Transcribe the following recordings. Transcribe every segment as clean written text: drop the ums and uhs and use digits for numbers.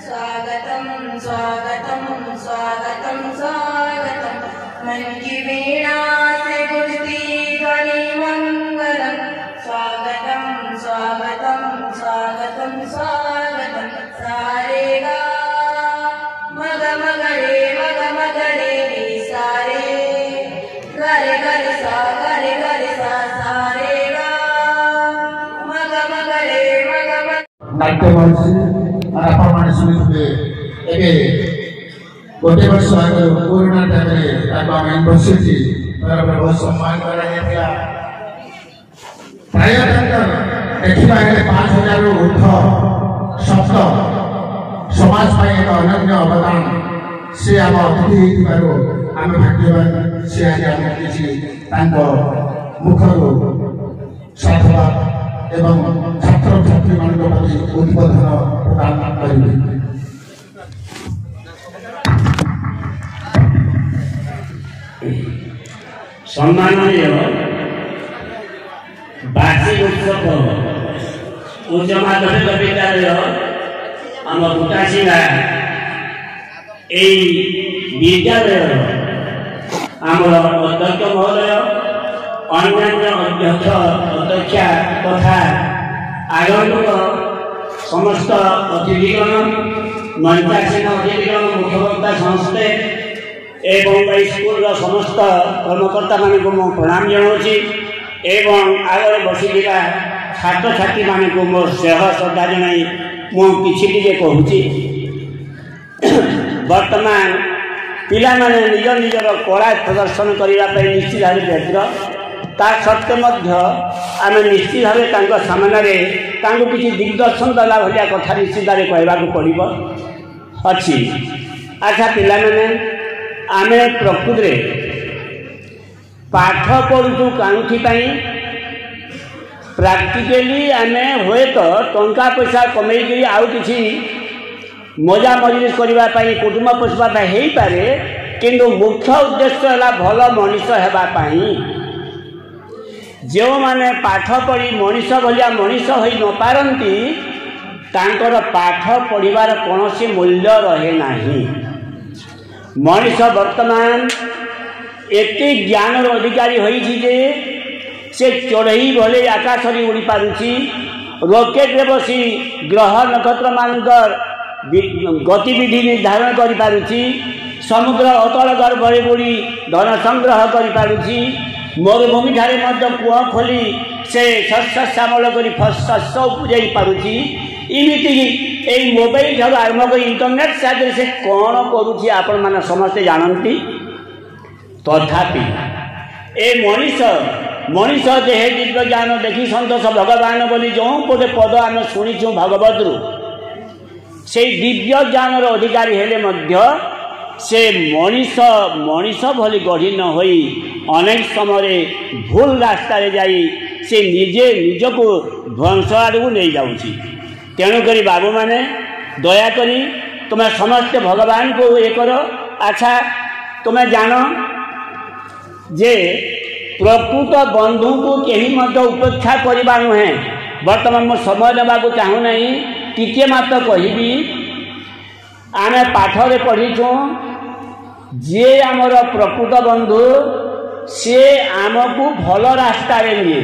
स्वागतम स्वागतम स्वागतम स्वागतम मन की वीणा से गुजती ध्वनि मंगलम स्वागतम स्वागतम स्वागतम स्वागतम सारे गा मग मगरे रे सारे गरे गरे सा सारे गा मग मगरे नाट्य मंच आपण माने सुनिथे एबे गोटे वर्ष आगे कोरोना टाइम रे ताको यूनिवर्सिटी तरफ बहुत सम्मान करा गया प्राय देखिबा 5000 रु ऊर्ध्व शब्द समाज पाई एक अनन्य अवदान से आम अतिथि हेतिबारो आमे भाग्यवान से आज आम किछि तांको मुखरो साधुवाद एवं छात्र छात्री मान प्रति उद्बोधन प्रदान करेंगे। सम्माननीय वार्षिक उत्सव उच्च माध्यमिक विद्यालय आम भूटासीला विद्यालय आमर अध्यक्ष महोदय अन्य अध्यक्षा तथा आगंतुक समस्त अतिथिगण मंचासीन अतिथिगण मुख्यवक्ता समस्ते एवं स्कूल समस्त कर्मकर्ता मान को प्रणाम जनाऊँगी एवं आगे बसी छात्र छात्री मान को मो स्नेह श्रद्धा जनाई मुझे कहूँ वर्तमान पिला माने निज निजर कला प्रदर्शन करने निश्चित भाव व्यग्र ता सत्वे आम निश्चित भाव सामने किसी दिग्दर्शन देला भाया कथा निश्चित भाव कहवाक पड़ो अच्छी। अच्छा पिला माने आमे प्रकृति पाठ पढ़ु काउथी प्राक्टिकली आमे हुए तो टंका पैसा कमे आउ किसी मजा मजलिस करने कुटुंब पोषापी हो पारे किंतु मुख्य उद्देश्य है भल मनीष होगापी जो माने पाठ पढ़ी मनीष भाया मनीष हो न पारती तांकर पाठ पढ़िबार कौन मूल्य रहे नहीं। मनीष वर्तमान एते ज्ञान अधिकारी होइछि जे से चढ़ई भले आकाश में उड़ी पारुछि रॉकेट रे बसी ग्रह नक्षत्र मानकर गतिविधि निर्धारण कर पारुछि समुद्र अतल गर्भरे बुड़ी धन संग्रह कर पारुछि मरुभूमि ठारे मध्य कूह खोली से शस्य श्यामल कर शस्य उपजाई पारुछि इमिति यही मोबाइल ठार आरंभ कर इंटरनेट साहाय्य से कौन करुछि आपण माने समस्ते जानती तथापि ए मनीष देहे दिव्य ज्ञान देखी सन्तोष भगवान बोली जो गोटे पद आम शुणीचु भगवत रु से दिव्य ज्ञान अधिकारी हेले मध्य से मनीष भली गढ़ी न होई अनेक समय भूल रास्ता जाई से निजे निजको ध्वंस आड़ू नहीं जाऊँगी। तेणुक बाबू मैंने दयाकोरी तुम्हें समस्ते भगवान को ये कर। अच्छा तुम्हें जान जे प्रकृत बंधु को कहीं उपेक्षा करवा नुहे बर्तमान मो समय देवा चाहूना टिके मात्र कहबी आमे पाठरे पढ़ीचु जे आमर प्रकृत बंधु सी आमको भल रास्ता निए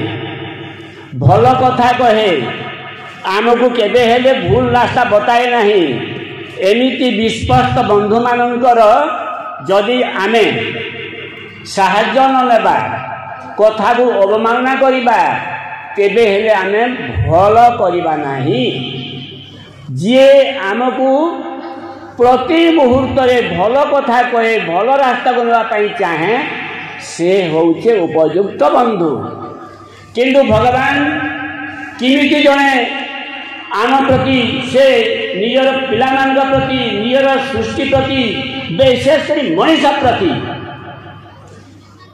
भल कथा कहे आमको केबे हेले भूल रास्ता बताए नहीं एमिति विश्वस्त बंधु मानकर जदि आमे साहाय्य न लेबा कथा को अवमानना करिबा केबे हेले आमे भल करिबा नहीं। जे आमको प्रति मुहूर्त भल कथा कहे भल रास्ता को नापी चाहे से होचे उपयुक्त बंधु किंतु भगवान किमिति जड़े आम प्रति से निजर पिलामान प्रति निजर सृष्टि प्रति विशेषकर मनीष प्रति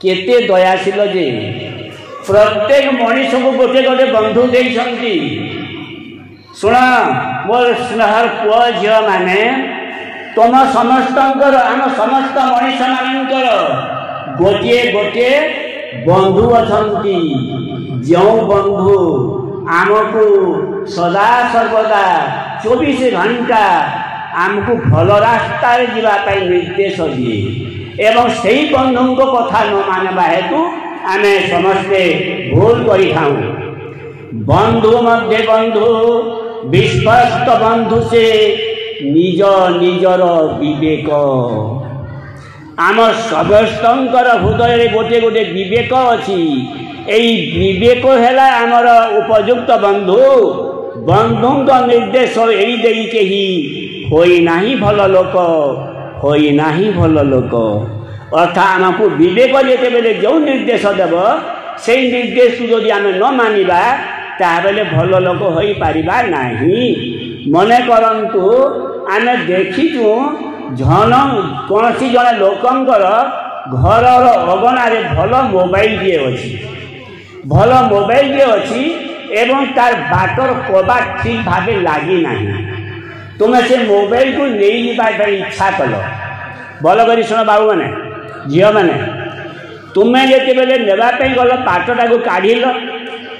केते दयाशील जे प्रत्येक मनीष को गोटे गोटे बंधु देइछंती। शुण मोर स्नेहर पुओ झील माने तुम समस्त आम समस्त मनीष मानकर गोटे गोटे बंधु अछंती जो बंधु आमको सदा सर्वदा 24 घंटा आमको भल रास्ता जावाई निर्देश दिए एवं से बंधु कथा न मानवा हेतु आम समस्ते भूल कर बंधु मध्य बंधु विश्वस्त बंधु से निज निजर विवेक आम समस्तंकर हृदय गोटे गोटे विवेक अच्छी यही विवेक है आमर उपयुक्त बंधु बंधु निर्देश यही कही होई नाही भल लोक होई नाही भल लोक अर्थात आमको विवेक जिते बेले जो निर्देश देव से निर्देश को जदि आम न मानिबा ताबेले भल लोक होई पारिबा नाही मने करंतु आम देखीचु झन कौन सी जड़े लोकंकर घर अगणार भल मोबाइल दिए अच्छी भल मोबाइल दिए अच्छी एवं तार बाटर कबाट ठीक भाव लगी ना तुम्हें से मोबाइल को नहीं जावाई इच्छा कल भल कर शुण बाबू मैंने झील मैंने तुम्हें जिते बेले नापी गल पाटटा को काढ़ल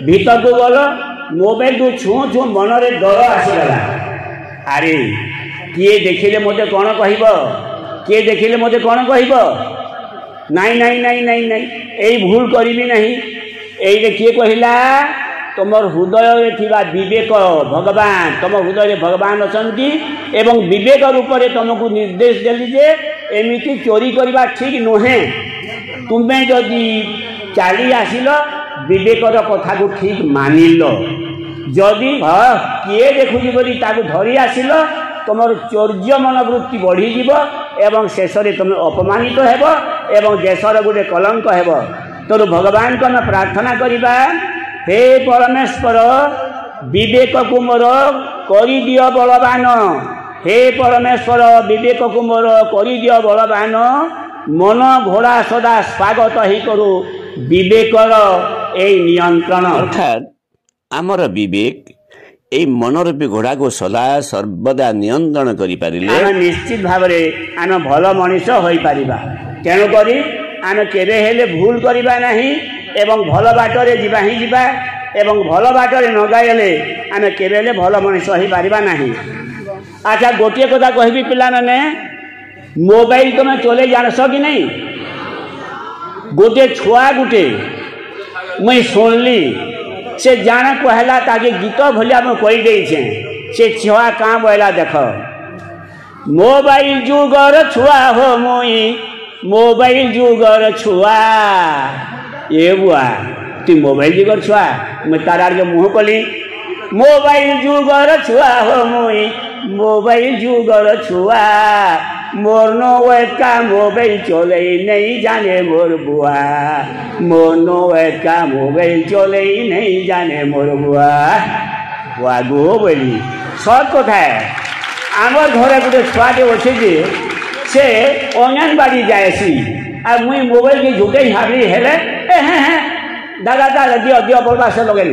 भीतर को गल मोबाइल को छुँ छुँ मन में डर आसगला अरे किए देखिले मते कौन कहिब किए देखिले मते कौन कहिब नाई नाई नाई नाई नाई यही भूल करी नहीं यही किए कहला तुम हृदय थिबा विवेक भगवान तुम हृदय भगवान अछंती एवं विवेक रूप में तुमको निर्देश देली जे एमिति चोरी करवा ठीक नुहे तुम्हें जदि चली आसिल विवेकर कथा को ठीक मानिल जदि किए देखुची बोली ताकू धरी आसिल तुम चौर्य मनोवृत्ति बढ़ीज एवं शेष में तुम अपमानित हेब एवं देशर गोटे कलंक हेब तेणु भगवान को आम प्रार्थना करवा हे परमेश्वर विवेक को मोर करि दियो बलवान हे परमेश्वर विवेक को मोर करि दियो बलवान मन घोड़ा सदा स्वागत ही करू विवेकर ए नियंत्रण अर्थात आमर विवेक ए मनरूपी घोड़ा को सदा सर्वदा नियंत्रण करिपारिले आम निश्चित भाव आम भल मनीष हो पारिबा तेणुक आम केबे हेले भूल करिबा नहीं एवं भल बाटरे जीवा ही जीवा एवं भल बाटरे न गाइले आम केबे हेले भल मनीष हो पारिबा नहीं। अच्छा गोटे कथा कहबी पिला माने मोबाइल तुम चले जानस कि नहीं गोटे छुआ गुटे मुई सुनली से जाना कहला ताकि गीत भलिया मैं कही देछे से छुआ काँ बोला देख मोबाइल जुगर छुआ हो मुई मोबाइल जुगर छुआ ये बुआ तु मोबाइल जुगर छुआ मैं तार के मुँह कली मोबाइल जुगर छुआ हो मुई मोबाइल जुगर छुआ मोर नौका मोबाइल चले नहीं जाने मोर बुआ मोर नौका मोबाइल चले नहीं जाने मोर बुआ बुआ गो बोली सत कथा है आमर घरे गोटे छुआटे अच्छे जे से अंगनबाड़ी जाएसी आ मुई मोबाइल के झुटे हाबी हेले दादा दादा दियो दियो बोलबा से लगे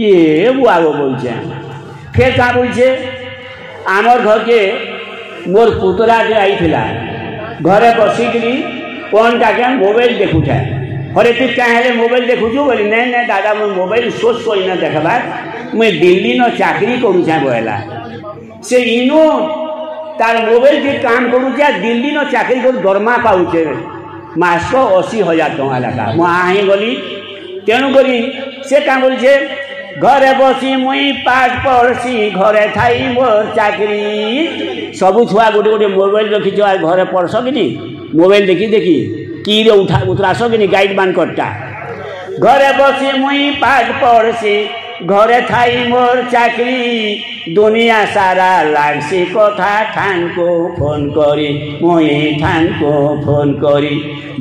ये बुआ गो बोलছে फिर क्या बोलছে आमर घर के मोर पुतराटे आईला घरे बसिकी कौन टाके मोबाइल देखुता हरे तू क्या मोबाइल देखुचु बोली नहीं नहीं दादा मुझे मोबाइल सोच कोई ना देखा मुझे दिल्ली न चाकरी करुचा बोला से इनो तार मोबाइल के काम करुचा दिल्ली न चाकरी कर दरमा पाऊे मास 80,000 टଙ୍କା लेखा मुझे गली तेणुक से क्या बोलছে घरे बसी मुई पाठ पढ़सी घरे थाई मोर चाकरी सबू छुआ गोटे गोटे मोबाइल रखी घरे पढ़स कि मोबाइल देखी देखी की उठा उतरास कि गाइड मान करता घरे बसी मुई पाठ पढ़सी घरे थाई मोर चाकरी दुनिया सारा लागसी कथा ठान को फोन करी मुई ठान को फोन करी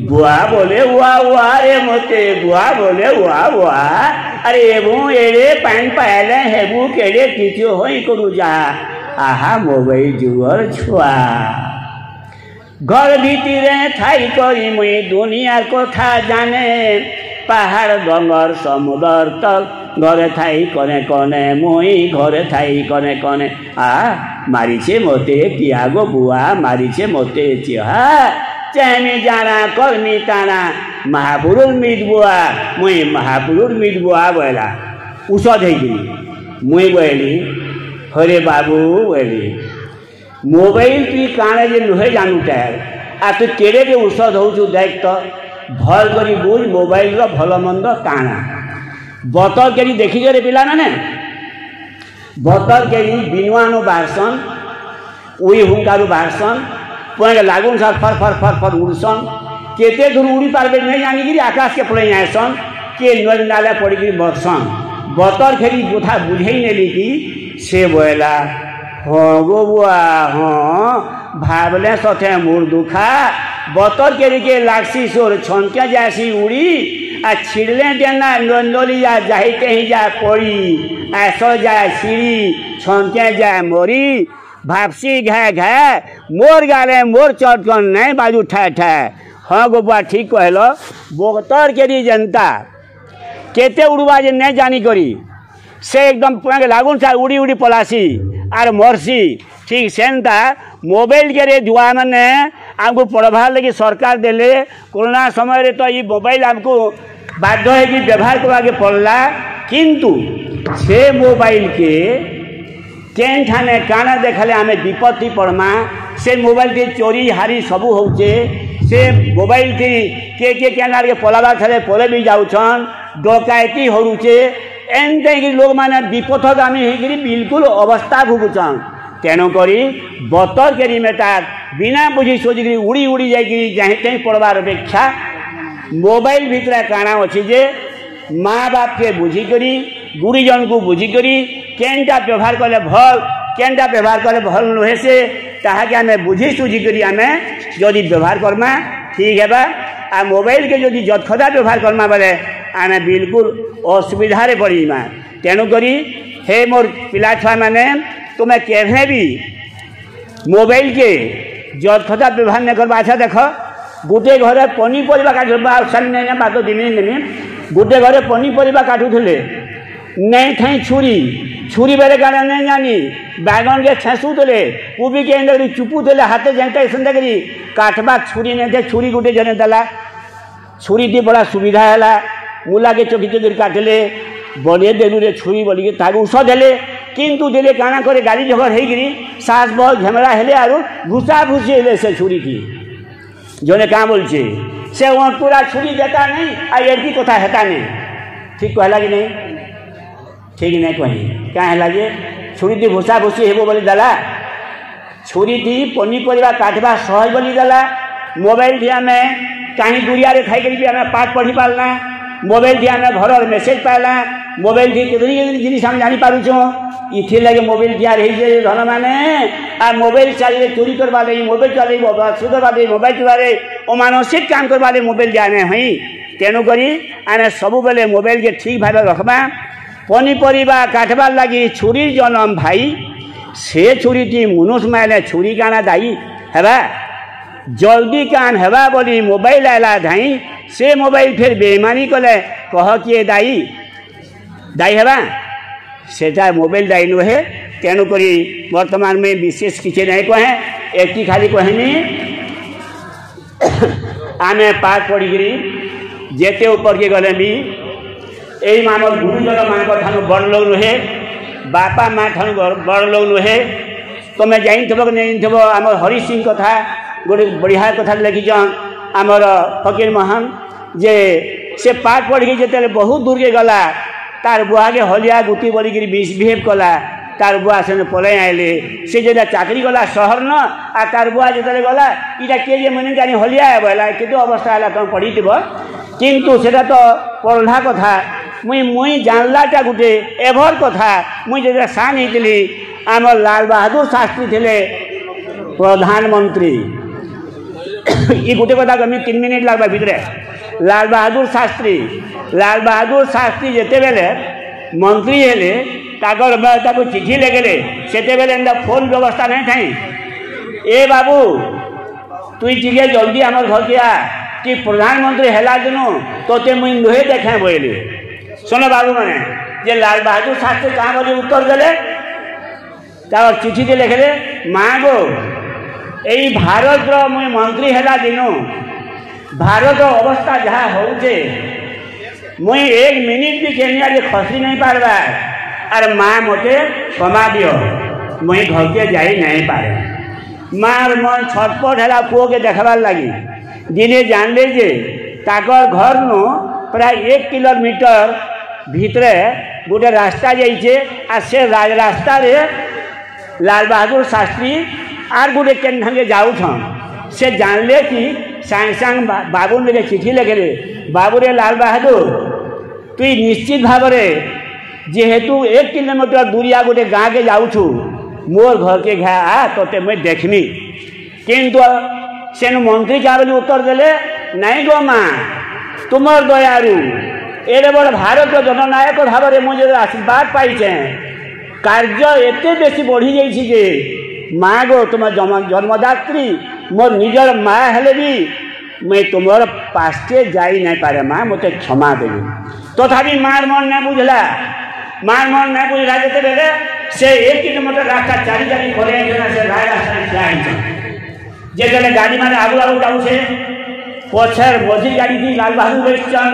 बुआ बोले बुआ बुआ रे मते बुआ बोले बुआ बुआ अरे एबू एरे पान पायले हेबू केड़े किछु होई करू जा आहा मोबाइल जुगर छुआ घर भीतरे थाई करी मुई दुनिया कथा जाने पहाड़ डंगर समुद्र तल घरे थाई कने कने मुई घरे थाई कने कने मारिछे मते किया गो बुआ मारिछे मते चिहा चेहमी जाना कर्मी ताना महापुरुष मिट बुआ मुई महापुरुष मिट बुआ बोला उषध है मुई बोली हरे बाबू बोली मोबाइल तुई काणे जे नुहे जानूटा आ तू केड़े के औषध हो देख तो भल करी बुझ मोबाइल रो भल मंद काणा बतर केरी देखी रे पिला माने बतर केरी बिनवानो बारसन उई हुंकारू बारसन पुणे लागुन सार फर फर फर फर उड़सन केते दूर उड़ी पारबे नहीं जानी गिरी आकाश के पड़े आसन के नद नाला पड़ी गिरी बरसन बतर खेरी बुधा बुझे नेली कि से बोला हाँ गो बुआ हाँ भावले सथे मुर दुखा बतर केरी के लागसी सोर छनके जासी उड़ी आ छिड़ले देना नंदोली जा जाहिते ही जा पड़ी ऐसो जाए सीढ़ी छनके जाए मोरी भापसी घे घे मोर गाले मोर चटकन नहीं बाजू ठा ठा हाँ गो बुआ ठीक कहलो बतर केरी जनता केते उड़वा जे नहीं जानी करी से एकदम पुणे लागुन सा उड़ी उड़ी पलासी आर मरसी ठीक सेंता मोबाइल के रे जुआ मैंने आमको पढ़वार लगी सरकार देले कोरोना समय रे तो ये मोबाइल आमको बाध्य है कि व्यवहार करवाके पड़ला किंतु से मोबाइल के केन ठाने काना देखले आमे विपत्ति पड़मा से मोबाइल के चोरी हारी सबू होचे से मोबाइल थी के केनार के पलावा थले पले भी जाउछन डकैती होरुचे एनते कि लोग माने विपथगामी होगी बिल्कुल अवस्था भुगुछन तेणुक बतर केरी मेटार बिना बुझी सोचिकी उड़ी उड़ी जाइए जहीं तहीं पड़वार अपेक्षा मोबाइल भितर काଣା अच्छी जे माँ बाप के बुझिकी गुरुजन को बुझिकी केनटा व्यवहार कले भल केनटा व्यवहार कले भल नुहे से ताकि आम बुझी सुझिकी आम जदि व्यवहार करमा ठीक है आ मोबाइल के जदि जत्खदा व्यवहार करमा बेले आम बिल्कुल असुविधारे पड़ीमा तेणुक हे मोर पिला छुआ मैंने तुम्हें केभे भी मोबाइल के जत्खदा व्यवहार नहीं करवा अच्छा देख गोटे घरे पनीपरिया काटुवा बात दिनी दिनी गोटे घरे पनीपरिया काटुले नहीं थे छुरी छुरी बेले काटे नहीं जानी बैगन के छेसुले कोबी के चुपुले हाथे जेंटे सेंता करी काटवा छुरी नहीं थे छुरी गोटे जने देला छुरी टी बड़ा सुविधा है मूला के चौकी चौकी काटले बड़े देलु रे छुरी बोलिके ताके ଔଷଧ देले किंतु देले काना करे गाड़ी झगड़ होगी सास बहुत झमेला हेले आरु घुसा घुसी हेले से छुरी की जने क्या बोलছে से वहाँ पूरा छुरी देता नहीं आ एड़की कथा हेता नहीं ठीक कहला कि नहीं ठीक नहीं कही क्या है जे छुरी टी भूसा भूसी हेबो बोली देला छुरी टी पनीपरिया काटवा सहज बोली देला मोबाइल थी आम कहीं दुरिया रे खाई भी आम पाठ पढ़ी पारना मोबाइल थी आम घर मेसेज पाला मोबाइल थी केतरी जिनिस आम जानी पारुछो इथि लगे मोबाइल दिया रही धन मैंने आ मोबाइल चाहिए चोरी करवा लगी मोबाइल चल करवा दे मोबाइल चलारे अमानसिक काम करवा मोबाइल दिया नहीं हई तेणुक आम सब बेले मोबाइल के ठीक भाव रखबा पनीपरिया काटबार लगी छुरी जनम भाई से छुरी टी मनुष्य माइले छुरी काना दाई है जल्दी कान हेबा बोली मोबाइल आला धाई से मोबाइल फिर बेईमानी कले कह किए दाई दाई हेबा सेटा मोबाइल दाई नुहे तेणुक वर्तमान में विशेष किसी नहीं कहे एक खाली कहनी आम पाठ पढ़ी जेते ऊपर के गले भी यही आम गुरुजन मान ठान बड़ लोग नुहे बापा माँ ठान बड़ लोग नुहे तुम जान कि नहीं आम हरि सिंह कथा गोटे बढ़िया कथा लिखिछन आमर फकीर महान जे से पाठ पढ़ी जिते बहुत दूर के गला तार बुआ के हलिया गुटी बोलिक मिसबिहेव कला तार बुआ से पलि आइले से जो चाकरी गला सहर न आ तार बुआ जो गला इटा किए मैंने जानी हलिया बोला कि अवस्था है तुम पढ़ी किंतु से तो पढ़ा कथा मुई जानलाटा गोटे एभर कथा मुई जो सान होती आम लाल बहादुर शास्त्री थे प्रधानमंत्री ये गोटे कथा कमी 3 मिनिट लगवा भितर लाल बहादुर शास्त्री जिते बेले मंत्री हेले ताको चिठी लिखले सेते बेले फोन व्यवस्था नहीं थी ए बाबू तुई टिके जल्दी आमर घर के आ कि प्रधानमंत्री हेला दिनु तोते मुई नुहे देखे बोले सुनो बाबू मैंने जे लाल बहादुर शास्त्री कहाँ बोली उत्तर देले चिठी टे लिखले माँ गो यही भारत मुई मंत्री हेला दिनु भारत अवस्था जहाँ होचे मुई 1 मिनिट भी केनिया खसी नहीं पारबा अरे माँ मते क्षमा दियो मुई घर के जाई नहीं पारे मार मन छटपट है पुओ के देखबार लगी दिने जानले जे ताकर घर नु प्राय 1 किलोमीटर भितरे गोटे रास्ता जाइए आ से रास्ता रे लाल बहादुर शास्त्री आर गोटे केन ढंगे जाऊन से जानले कि सांग सांग बाबू ने चिठी लिखे बाबू रे लाल बहादुर तु निश्चित भाव जेहेतु 1 किलोमीटर दूरिया गोटे गाँ के जाऊँ मोर घर के घा आ तोते मैं देखनी किंतु सेन मंत्री क्या बोली उत्तर देले नहीं गो माँ तुमर दयारू एडे बड़ भारत जननायक भाव में मुझे आशीर्वाद पाइचे कार्य एते बेसी बढ़ी जाइए जे माँ गो तुम जन्मदात्री मोर निजर माँ हेले भी मैं तुमर पासे जाई नहीं पारे माँ मत क्षमा देवी तथापि मार मन नहीं बुझला मार मन नहीं बुझला जिते बेले से 1 किलोमीटर रास्ता चारी चारी खोले से राय रास्ता जिते गाड़ी मैंने आगु आगु जाऊ से पछर मझी गाड़ी थी लाल बहादुर बैठन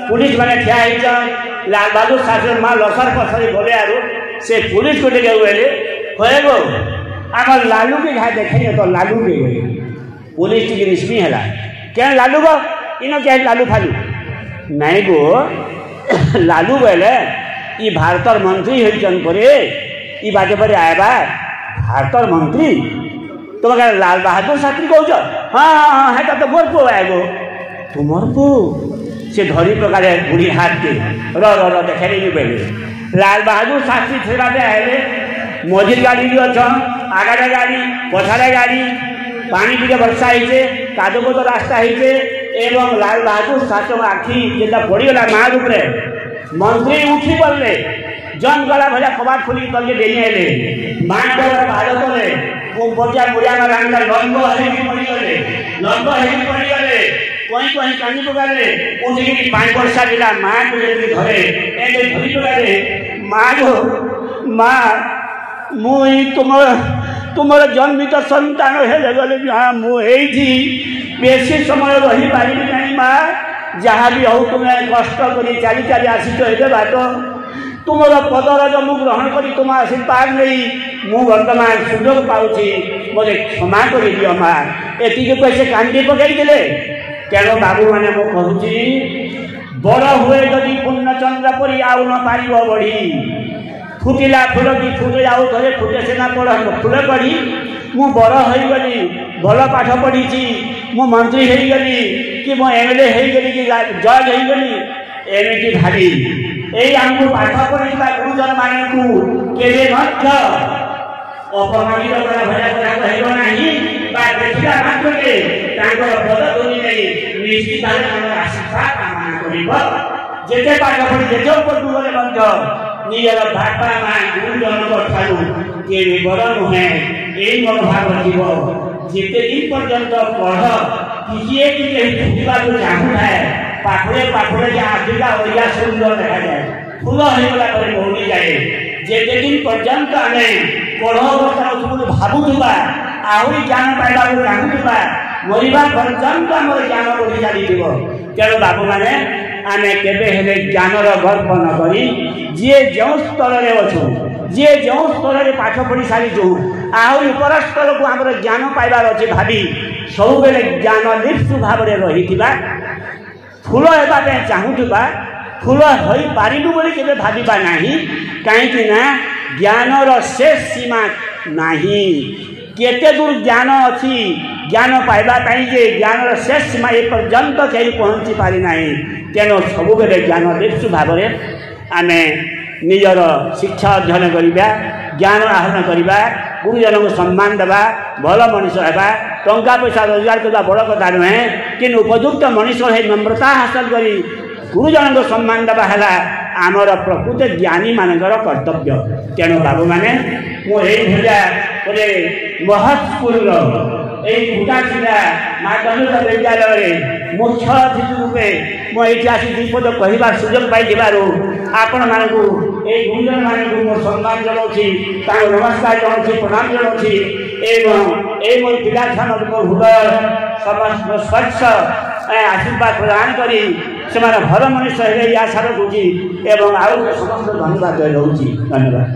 पुलिस मैंने ठिया होचन लाल बहादुर शास्त्री माँ लसर पसर बोले आरु से पुलिस को लेके हुए होए गो आम लालू के घाय देखे तो लालू के गए पुलिस टी रिश्मी है क्या लालू गो इन क्या लालू फालू नहीं गो लालू बोले ये भारतर मंत्री होचन परे ई बाटे पर आएबा भारतर मंत्री तुम क्या लाल बहादुर शास्त्री कौच हाँ हाँ है तो मोर पु आएगो तुमर पु से धरी प्रकार बुढ़ी हाथ के र देखे नहीं पहले लाल बहादुर शास्त्री थे आए मझिर गाड़ी भी अच्छा आगाड़े गाड़ी पछाड़े गाड़ी पानी टे वर्षा होइछे कादो तो रास्ता होइछे एवं लाल बहादुर शास्त्री आखि जेटा पड़गला मार उपरे मंत्री उठी पड़े जन गला भजा कबाट खोली तले डेली आले मां भारत में पर्जा मुड़िया गांगा लंब हेगी पड़ी गले कहीं कहीं कानी पकाले उठी 5 वर्षा जिला माँ को धरे एंडे धरी पकाले माँ गो माँ मुई तुमर जन्मित संतान हेले गले हाँ मुझे बेसी समय रही पारि नहीं माँ जहाँ भी हो तुम्हें कष्ट कर चली चली आसीच ये बाट तुमर पदर जो मुझे ग्रहण कर तुम आशीर्वाद नहीं मु बर्तमान सुजोग पाऊँगी मत क्षमा कर दियो माँ एति कैसे कांदी पकईदे तेणु बाबू मैंने मु कहूँ बड़ हुए जदि पूर्णचंद्र परी आउ न पार बढ़ी फुटिला फूल की फुटे आउ थे फुटे सीना पड़ फूल पढ़ी मु बड़ होगली भल पाठ पढ़ी मु मंत्री होगली कि मो एमएलए होगली कि जज होगली एमती भावी यही आमको पाठ पढ़ा गुरुजन मानू केवे अपमानित करा भजा करा देखा मात्र पदवी नहीं निश्चित भाव आशीर्वाद कामना कर जिते पाठ पढ़ी जिते उपरकू गले निजर बापा माँ गुरुजन ठारू के बड़ नुहे यही मनोभाव जीव जिते दिन पर्यंत पढ़ किसी चाहू है पाखड़े पाखड़े आधिका ओडिया सुंदर देखा जाए फूल होगा मौनी जाए जिते दिन पर्यंत आम पढ़ अवस्था भावुवा आहरी ज्ञान पाइबा चाहूबा मरवा पर्यंत आम ज्ञान बढ़ी चली तेणु बाबू मैंने आम के ज्ञानर गर्व नक जी जो स्तर में अच्छु जी जो स्तर में पाठ पढ़ी सारीचु आहरी उपर स्तर को आम ज्ञान पाइबार अच्छे भावी सब बेले ज्ञान लिप्सु भाव में रही फूल होगा चाहूबा फूल हो पारू बोली के भावा ना कहीं ज्ञानर शेष सीमा नहीं केते दूर ज्ञान अच्छी ज्ञान पाइबापी जे ज्ञानर शेष सीमा ए पर्यंत कहीं पहुँची पारि ना तेणु सब बेले ज्ञान लिप्सु भाव में आम निजर शिक्षा अध्ययन करवा ज्ञान आहरण करवा गुरुजन को सम्मान देवा भल मनीष होगा टंका पैसा रोजगार करवा बड़ कथा नुहे कि उपयुक्त मनीष है नम्रता हासिल कर गुरुजन को सम्मान देवा है आमर प्रकृत ज्ञानी मानकर कर्तव्य तेणु बाबू मैंने मुझे गोटे महत् स्कूल फुटाछिड़ा माध्यमिक विद्यालय मुख्य अतिथि रूपे मुझे आसी दुपद कहबार सुजोग पाई आपण मानक गुरुजन मानक मो सम्मान जनाऊँ नमस्कार जनाऊँ प्रणाम जनाऊँ एवं ये मोर पिला छान मो हृदय समस्त स्वच्छ आशीर्वाद प्रदान करी से भल मनुष्य आशा रखुची एवं आउ समस्त धन्यवाद रही धन्यवाद।